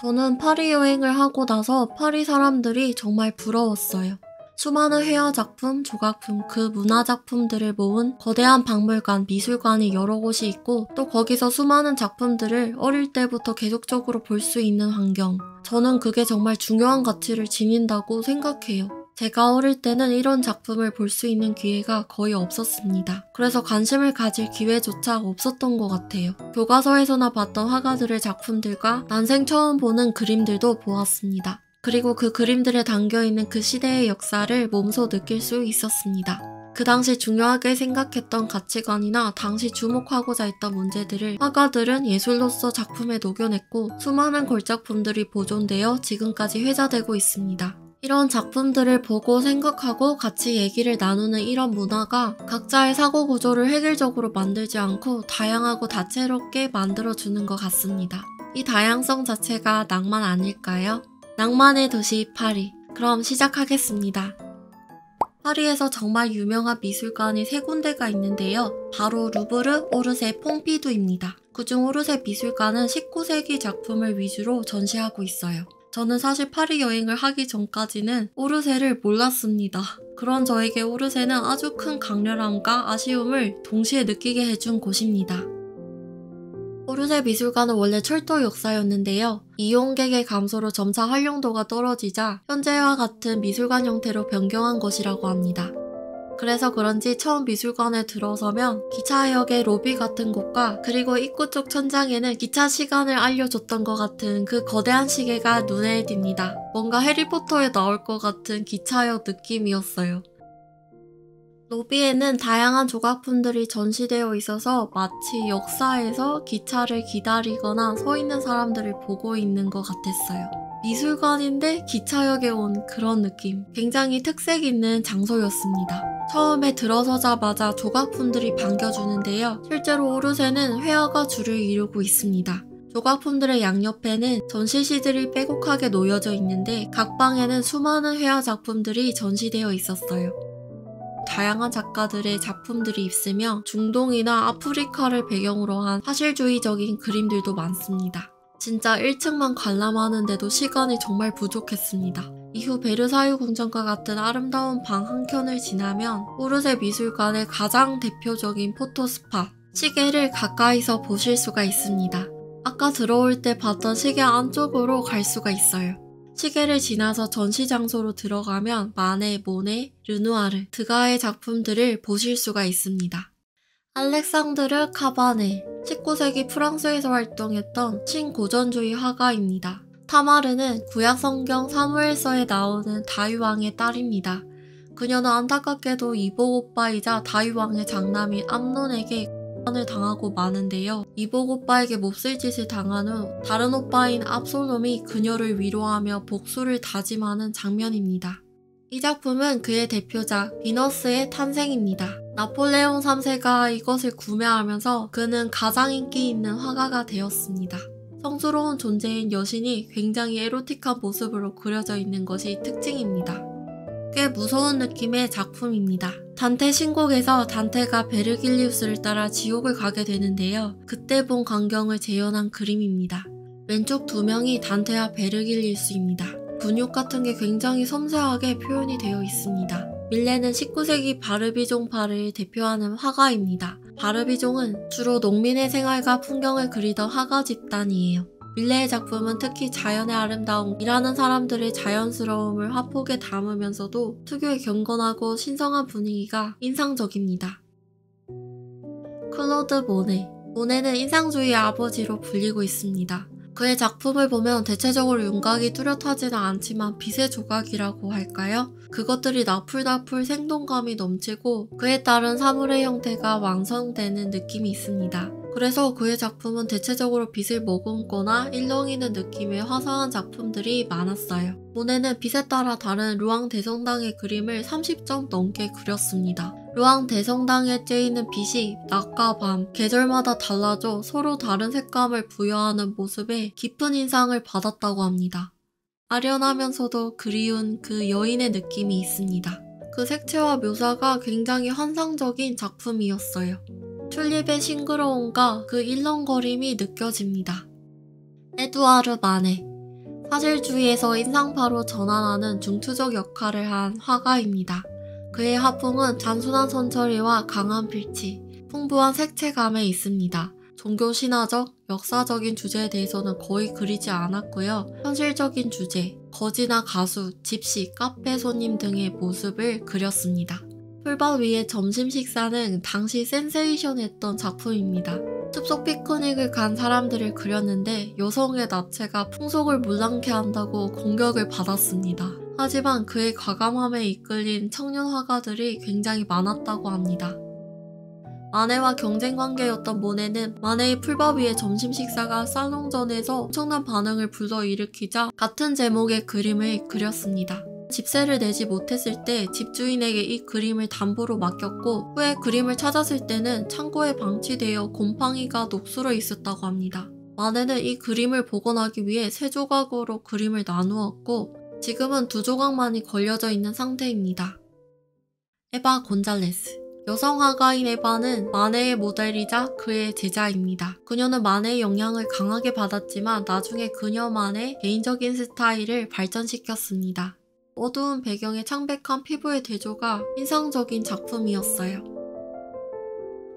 저는 파리 여행을 하고 나서 파리 사람들이 정말 부러웠어요. 수많은 회화 작품, 조각품, 그 문화 작품들을 모은 거대한 박물관, 미술관이 여러 곳이 있고 또 거기서 수많은 작품들을 어릴 때부터 계속적으로 볼 수 있는 환경. 저는 그게 정말 중요한 가치를 지닌다고 생각해요. 제가 어릴 때는 이런 작품을 볼 수 있는 기회가 거의 없었습니다. 그래서 관심을 가질 기회조차 없었던 것 같아요. 교과서에서나 봤던 화가들의 작품들과 난생 처음 보는 그림들도 보았습니다. 그리고 그 그림들에 담겨있는 그 시대의 역사를 몸소 느낄 수 있었습니다. 그 당시 중요하게 생각했던 가치관이나 당시 주목하고자 했던 문제들을 화가들은 예술로서 작품에 녹여냈고 수많은 걸작품들이 보존되어 지금까지 회자되고 있습니다. 이런 작품들을 보고 생각하고 같이 얘기를 나누는 이런 문화가 각자의 사고 구조를 획일적으로 만들지 않고 다양하고 다채롭게 만들어주는 것 같습니다. 이 다양성 자체가 낭만 아닐까요? 낭만의 도시 파리. 그럼 시작하겠습니다. 파리에서 정말 유명한 미술관이 3군데가 있는데요. 바로 루브르, 오르세, 퐁피두입니다. 그중 오르세 미술관은 19세기 작품을 위주로 전시하고 있어요. 저는 사실 파리 여행을 하기 전까지는 오르세를 몰랐습니다. 그런 저에게 오르세는 아주 큰 강렬함과 아쉬움을 동시에 느끼게 해준 곳입니다. 오르세 미술관은 원래 철도 역사였는데요. 이용객의 감소로 점차 활용도가 떨어지자 현재와 같은 미술관 형태로 변경한 것이라고 합니다. 그래서 그런지 처음 미술관에 들어서면 기차역의 로비 같은 곳과 그리고 입구 쪽 천장에는 기차 시간을 알려줬던 것 같은 그 거대한 시계가 눈에 띕니다. 뭔가 해리포터에 나올 것 같은 기차역 느낌이었어요. 로비에는 다양한 조각품들이 전시되어 있어서 마치 역사에서 기차를 기다리거나 서 있는 사람들을 보고 있는 것 같았어요. 미술관인데 기차역에 온 그런 느낌. 굉장히 특색 있는 장소였습니다. 처음에 들어서자마자 조각품들이 반겨주는데요. 실제로 오르세는 회화가 줄을 이루고 있습니다. 조각품들의 양옆에는 전시시들이 빼곡하게 놓여져 있는데 각 방에는 수많은 회화 작품들이 전시되어 있었어요. 다양한 작가들의 작품들이 있으며 중동이나 아프리카를 배경으로 한 사실주의적인 그림들도 많습니다. 진짜 1층만 관람하는데도 시간이 정말 부족했습니다. 이후 베르사유 궁전과 같은 아름다운 방 한 켠을 지나면 오르세 미술관의 가장 대표적인 포토스팟, 시계를 가까이서 보실 수가 있습니다. 아까 들어올 때 봤던 시계 안쪽으로 갈 수가 있어요. 시계를 지나서 전시 장소로 들어가면 마네, 모네, 르누아르, 드가의 작품들을 보실 수가 있습니다. 알렉상드르 카바네, 19세기 프랑스에서 활동했던 신고전주의 화가입니다. 타마르는 구약 성경 사무엘서에 나오는 다윗왕의 딸입니다. 그녀는 안타깝게도 이복 오빠이자 다윗왕의 장남인 암논에게 을 당하고 마는데요. 이복 오빠에게 몹쓸 짓을 당한 후 다른 오빠인 압솔롬이 그녀를 위로하며 복수를 다짐하는 장면입니다. 이 작품은 그의 대표작 비너스의 탄생입니다. 나폴레옹 3세가 이것을 구매하면서 그는 가장 인기 있는 화가가 되었습니다. 성스러운 존재인 여신이 굉장히 에로틱한 모습으로 그려져 있는 것이 특징입니다. 꽤 무서운 느낌의 작품입니다. 단테 신곡에서 단테가 베르길리우스를 따라 지옥을 가게 되는데요. 그때 본 광경을 재현한 그림입니다. 왼쪽 2명이 단테와 베르길리우스입니다. 근육 같은 게 굉장히 섬세하게 표현이 되어 있습니다. 밀레는 19세기 바르비종파를 대표하는 화가입니다. 바르비종은 주로 농민의 생활과 풍경을 그리던 화가 집단이에요. 밀레의 작품은 특히 자연의 아름다움, 일하는 사람들의 자연스러움을 화폭에 담으면서도 특유의 경건하고 신성한 분위기가 인상적입니다. 클로드 모네. 모네는 인상주의의 아버지로 불리고 있습니다. 그의 작품을 보면 대체적으로 윤곽이 뚜렷하지는 않지만 빛의 조각이라고 할까요? 그것들이 나풀나풀 생동감이 넘치고 그에 따른 사물의 형태가 완성되는 느낌이 있습니다. 그래서 그의 작품은 대체적으로 빛을 머금거나 일렁이는 느낌의 화사한 작품들이 많았어요. 모네는 빛에 따라 다른 루앙 대성당의 그림을 30점 넘게 그렸습니다. 루앙 대성당에 쬐이는 빛이 낮과 밤, 계절마다 달라져 서로 다른 색감을 부여하는 모습에 깊은 인상을 받았다고 합니다. 아련하면서도 그리운 그 여인의 느낌이 있습니다. 그 색채와 묘사가 굉장히 환상적인 작품이었어요. 튤립의 싱그러움과 그 일렁거림이 느껴집니다. 에두아르 마네. 사실주의에서 인상파로 전환하는 중투적 역할을 한 화가입니다. 그의 화풍은 단순한 선처리와 강한 필치, 풍부한 색채감에 있습니다. 종교 신화적, 역사적인 주제에 대해서는 거의 그리지 않았고요. 현실적인 주제, 거지나 가수, 집시, 카페 손님 등의 모습을 그렸습니다. 풀밭 위의 점심 식사는 당시 센세이션했던 작품입니다. 숲속 피크닉을 간 사람들을 그렸는데 여성의 나체가 풍속을 물랑케 한다고 공격을 받았습니다. 하지만 그의 과감함에 이끌린 청년 화가들이 굉장히 많았다고 합니다. 마네와 경쟁 관계였던 모네는 마네의 풀밭 위의 점심 식사가 살롱전에서 엄청난 반응을 불러일으키자 같은 제목의 그림을 그렸습니다. 집세를 내지 못했을 때 집주인에게 이 그림을 담보로 맡겼고 후에 그림을 찾았을 때는 창고에 방치되어 곰팡이가 녹슬어 있었다고 합니다. 마네는 이 그림을 복원하기 위해 3조각으로 그림을 나누었고 지금은 2조각만이 걸려져 있는 상태입니다. 에바 곤잘레스 여성 화가인 에바는 마네의 모델이자 그의 제자입니다. 그녀는 마네의 영향을 강하게 받았지만 나중에 그녀만의 개인적인 스타일을 발전시켰습니다. 어두운 배경의 창백한 피부의 대조가 인상적인 작품이었어요.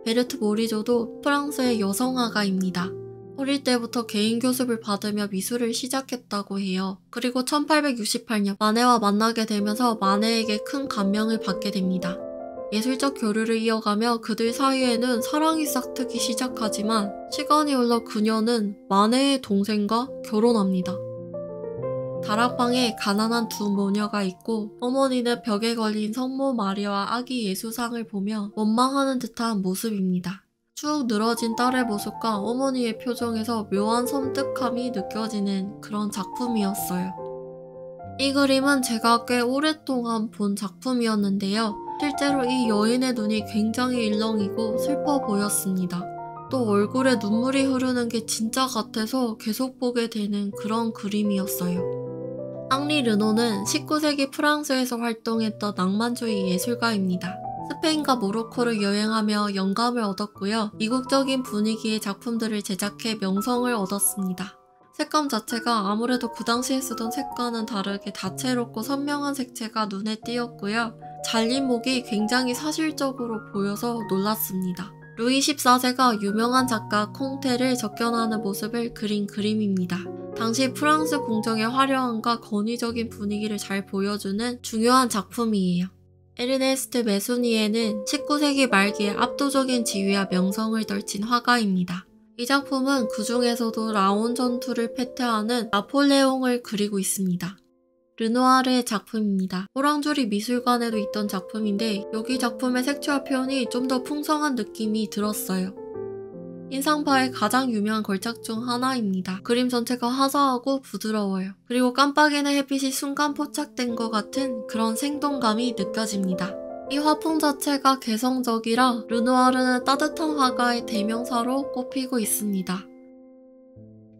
베르트 모리조도 프랑스의 여성 화가입니다. 어릴 때부터 개인 교습을 받으며 미술을 시작했다고 해요. 그리고 1868년 마네와 만나게 되면서 마네에게 큰 감명을 받게 됩니다. 예술적 교류를 이어가며 그들 사이에는 사랑이 싹트기 시작하지만 시간이 흘러 그녀는 마네의 동생과 결혼합니다. 다락방에 가난한 2 모녀가 있고 어머니는 벽에 걸린 성모 마리아와 아기 예수상을 보며 원망하는 듯한 모습입니다. 쭉 늘어진 딸의 모습과 어머니의 표정에서 묘한 섬뜩함이 느껴지는 그런 작품이었어요. 이 그림은 제가 꽤 오랫동안 본 작품이었는데요. 실제로 이 여인의 눈이 굉장히 일렁이고 슬퍼 보였습니다. 또 얼굴에 눈물이 흐르는 게 진짜 같아서 계속 보게 되는 그런 그림이었어요. 앙리 르노는 19세기 프랑스에서 활동했던 낭만주의 예술가입니다. 스페인과 모로코를 여행하며 영감을 얻었고요. 이국적인 분위기의 작품들을 제작해 명성을 얻었습니다. 색감 자체가 아무래도 그 당시에 쓰던 색과는 다르게 다채롭고 선명한 색채가 눈에 띄었고요. 잘린 목이 굉장히 사실적으로 보여서 놀랐습니다. 루이 14세가 유명한 작가 콩테를 접견하는 모습을 그린 그림입니다. 당시 프랑스 궁정의 화려함과 권위적인 분위기를 잘 보여주는 중요한 작품이에요. 에르네스트 메소니에는 19세기 말기에 압도적인 지위와 명성을 떨친 화가입니다. 이 작품은 그 중에서도 라온 전투를 패퇴하는 나폴레옹을 그리고 있습니다. 르누아르의 작품입니다. 오랑주리 미술관에도 있던 작품인데 여기 작품의 색채와 표현이 좀 더 풍성한 느낌이 들었어요. 인상파의 가장 유명한 걸작 중 하나입니다. 그림 전체가 화사하고 부드러워요. 그리고 깜빡이는 햇빛이 순간 포착된 것 같은 그런 생동감이 느껴집니다. 이 화풍 자체가 개성적이라 르누아르는 따뜻한 화가의 대명사로 꼽히고 있습니다.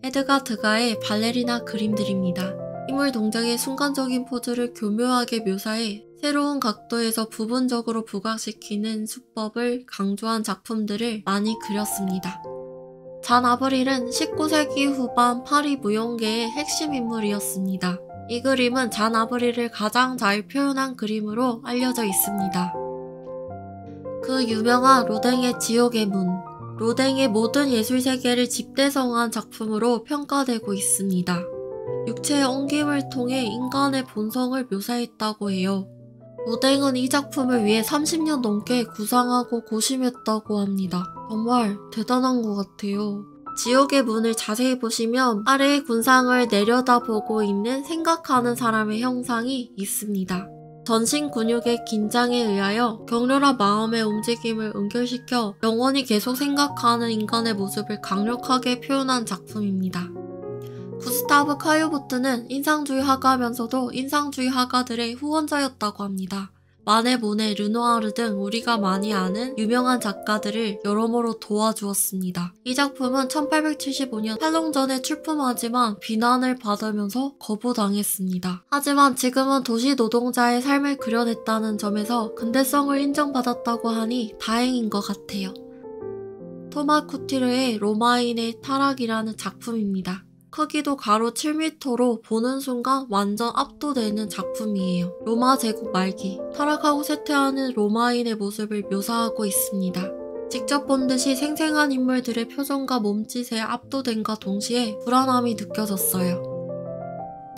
에드가 드가의 발레리나 그림들입니다. 인물 동작의 순간적인 포즈를 교묘하게 묘사해 새로운 각도에서 부분적으로 부각시키는 수법을 강조한 작품들을 많이 그렸습니다. 잔 아브릴은 19세기 후반 파리 무용계의 핵심 인물이었습니다. 이 그림은 잔 아브릴을 가장 잘 표현한 그림으로 알려져 있습니다. 그 유명한 로댕의 지옥의 문, 로댕의 모든 예술세계를 집대성한 작품으로 평가되고 있습니다. 육체의 엉김을 통해 인간의 본성을 묘사했다고 해요. 로댕은 이 작품을 위해 30년 넘게 구상하고 고심했다고 합니다. 정말 대단한 것 같아요. 지옥의 문을 자세히 보시면 아래의 군상을 내려다보고 있는 생각하는 사람의 형상이 있습니다. 전신 근육의 긴장에 의하여 격렬한 마음의 움직임을 연결시켜 영원히 계속 생각하는 인간의 모습을 강력하게 표현한 작품입니다. 구스타브 카요보트는 인상주의 화가면서도 인상주의 화가들의 후원자였다고 합니다. 마네, 모네, 르누아르 등 우리가 많이 아는 유명한 작가들을 여러모로 도와주었습니다. 이 작품은 1875년 살롱전에 출품하지만 비난을 받으면서 거부당했습니다. 하지만 지금은 도시 노동자의 삶을 그려냈다는 점에서 근대성을 인정받았다고 하니 다행인 것 같아요. 토마 쿠티르의 로마인의 타락이라는 작품입니다. 크기도 가로 7m로 보는 순간 완전 압도되는 작품이에요. 로마 제국 말기, 타락하고 쇠퇴하는 로마인의 모습을 묘사하고 있습니다. 직접 본 듯이 생생한 인물들의 표정과 몸짓에 압도됨과 동시에 불안함이 느껴졌어요.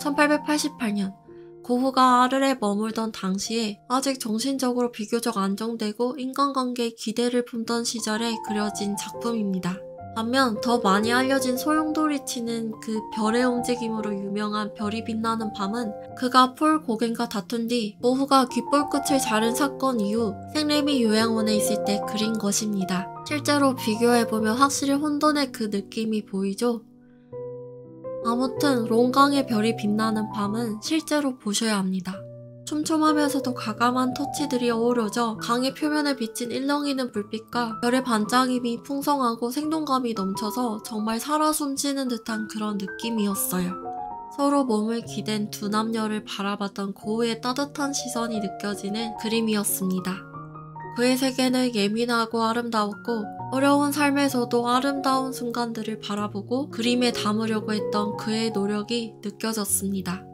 1888년, 고흐가 아르에 머물던 당시에 아직 정신적으로 비교적 안정되고 인간관계에 기대를 품던 시절에 그려진 작품입니다. 반면 더 많이 알려진 소용돌이 치는 그 별의 움직임으로 유명한 별이 빛나는 밤은 그가 폴 고겐과 다툰 뒤 고흐가 귓볼끝을 자른 사건 이후 생레미 요양원에 있을 때 그린 것입니다. 실제로 비교해보면 확실히 혼돈의 그 느낌이 보이죠? 아무튼 롱강의 별이 빛나는 밤은 실제로 보셔야 합니다. 촘촘하면서도 가감한 터치들이 어우러져 강의 표면에 비친 일렁이는 불빛과 별의 반짝임이 풍성하고 생동감이 넘쳐서 정말 살아 숨쉬는 듯한 그런 느낌이었어요. 서로 몸을 기댄 두 남녀를 바라봤던 고흐의 따뜻한 시선이 느껴지는 그림이었습니다. 그의 세계는 예민하고 아름다웠고 어려운 삶에서도 아름다운 순간들을 바라보고 그림에 담으려고 했던 그의 노력이 느껴졌습니다.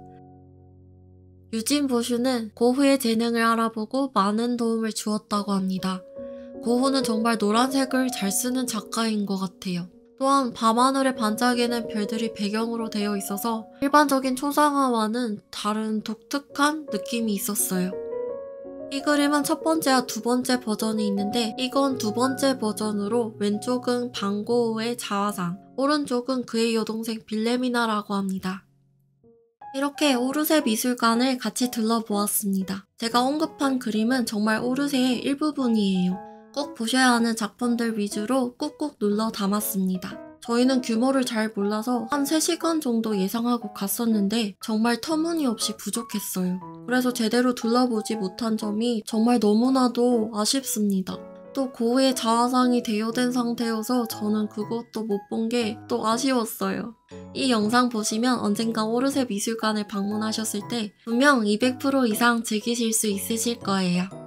유진 보슈는 고흐의 재능을 알아보고 많은 도움을 주었다고 합니다. 고흐는 정말 노란색을 잘 쓰는 작가인 것 같아요. 또한 밤하늘에 반짝이는 별들이 배경으로 되어 있어서 일반적인 초상화와는 다른 독특한 느낌이 있었어요. 이 그림은 첫 번째와 두 번째 버전이 있는데 이건 두 번째 버전으로 왼쪽은 방고흐의 자화상, 오른쪽은 그의 여동생 빌레미나라고 합니다. 이렇게 오르세 미술관을 같이 둘러보았습니다. 제가 언급한 그림은 정말 오르세의 일부분이에요. 꼭 보셔야 하는 작품들 위주로 꾹꾹 눌러 담았습니다. 저희는 규모를 잘 몰라서 한 3시간 정도 예상하고 갔었는데 정말 터무니없이 부족했어요. 그래서 제대로 둘러보지 못한 점이 정말 너무나도 아쉽습니다. 또 고흐의 자화상이 대여된 상태여서 저는 그것도 못 본 게 또 아쉬웠어요. 이 영상 보시면 언젠가 오르세 미술관을 방문하셨을 때 분명 200% 이상 즐기실 수 있으실 거예요.